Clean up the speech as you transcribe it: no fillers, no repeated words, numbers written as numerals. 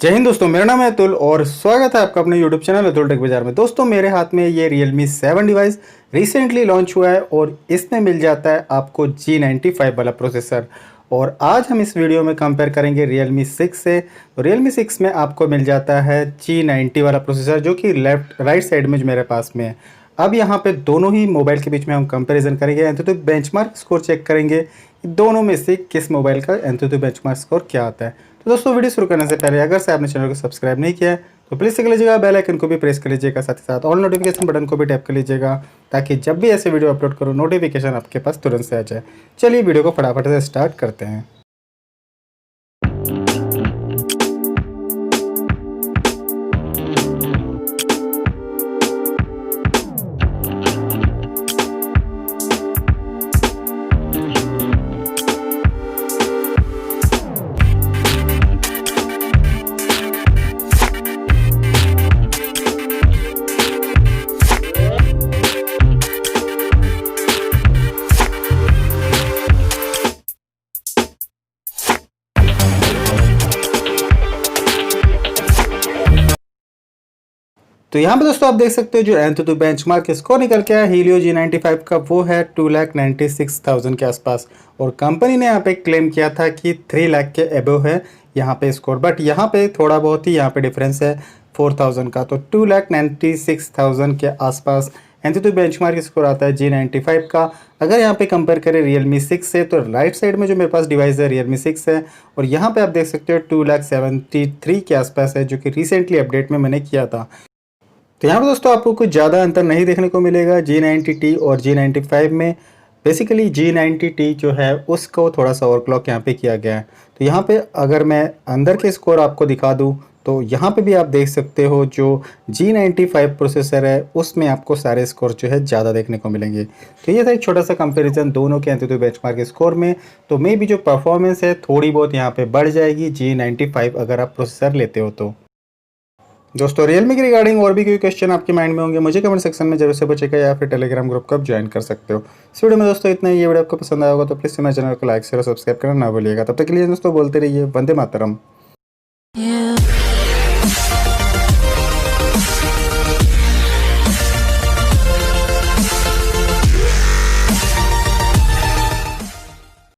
जय हिंद दोस्तों, मेरा नाम है अतुल और स्वागत है आपका अपने यूट्यूब चैनल अतुल टेक बाजार में। दोस्तों मेरे हाथ में ये Realme 7 डिवाइस रिसेंटली लॉन्च हुआ है और इसमें मिल जाता है आपको G95 वाला प्रोसेसर। और आज हम इस वीडियो में कंपेयर करेंगे Realme 6 से। तो Realme 6 में आपको मिल जाता है G90 वाला प्रोसेसर, जो कि लेफ्ट राइट साइड में जो मेरे पास में है। अब यहाँ पे दोनों ही मोबाइल के बीच में हम कंपैरिजन करेंगे, एंतुतु बेंचमार्क स्कोर चेक करेंगे दोनों में से किस मोबाइल का एंतुतु बेंचमार्क स्कोर क्या आता है। तो दोस्तों वीडियो शुरू करने से पहले अगर से आपने चैनल को सब्सक्राइब नहीं किया है तो प्लीज़ कर लीजिएगा, बेल आइकन को भी प्रेस कर लीजिएगा, साथ ही साथ ऑल नोटिफिकेशन बटन को भी टैप कर लीजिएगा ताकि जब भी ऐसे वीडियो अपलोड करूँ नोटिफिकेशन आपके पास तुरंत से आ जाए। चलिए वीडियो को फटाफट से स्टार्ट करते हैं। तो यहाँ पे दोस्तों आप देख सकते हो जो एंतुतु बेंचमार्क स्कोर निकल के आया हीलियो G95 का, वो है 2,96,000 के आसपास। और कंपनी ने यहाँ पे क्लेम किया था कि 3 लाख के एबव है यहाँ पे स्कोर, बट यहाँ पे थोड़ा बहुत ही यहाँ पे डिफरेंस है 4,000 का। तो 2,96,000 के आसपास एंतुतु बेंचमार्क स्कोर आता है G95 का। अगर यहाँ पे कंपेयर करें Realme 6 से तो राइट साइड में जो मेरे पास डिवाइस है Realme 6 है, और यहाँ पे आप देख सकते हो 2,73,000 के आसपास है, जो कि रिसेंटली अपडेट में मैंने किया था। तो यहाँ पर दोस्तों आपको कुछ ज़्यादा अंतर नहीं देखने को मिलेगा G90T और G95 में। बेसिकली G90T जो है उसको थोड़ा सा ओवरक्लॉक यहाँ पे किया गया है। तो यहाँ पे अगर मैं अंदर के स्कोर आपको दिखा दूँ तो यहाँ पे भी आप देख सकते हो जो G95 प्रोसेसर है उसमें आपको सारे स्कोर जो है ज़्यादा देखने को मिलेंगे। तो ये था एक छोटा सा कंपैरिजन दोनों के एंतुतु बेंचमार्क स्कोर में। तो मे भी जो परफॉर्मेंस है थोड़ी बहुत यहाँ पे बढ़ जाएगी G95 अगर आप प्रोसेसर लेते हो तो। दोस्तों Realme की रिगार्डिंग और भी कोई क्वेश्चन आपके माइंड में होंगे मुझे कमेंट सेक्शन में जरूर से पूछेगा, या फिर टेलीग्राम ग्रुप को आप ज्वाइन कर सकते हो। इस वीडियो में दोस्तों इतना ही। ये वीडियो आपको पसंद आया होगा तो प्लीज़ मेरे चैनल को लाइक शेयर और सब्सक्राइब करना ना भूलिएगा। तब तक के लिए दोस्तों बोलते रहिए वंदे मातरम।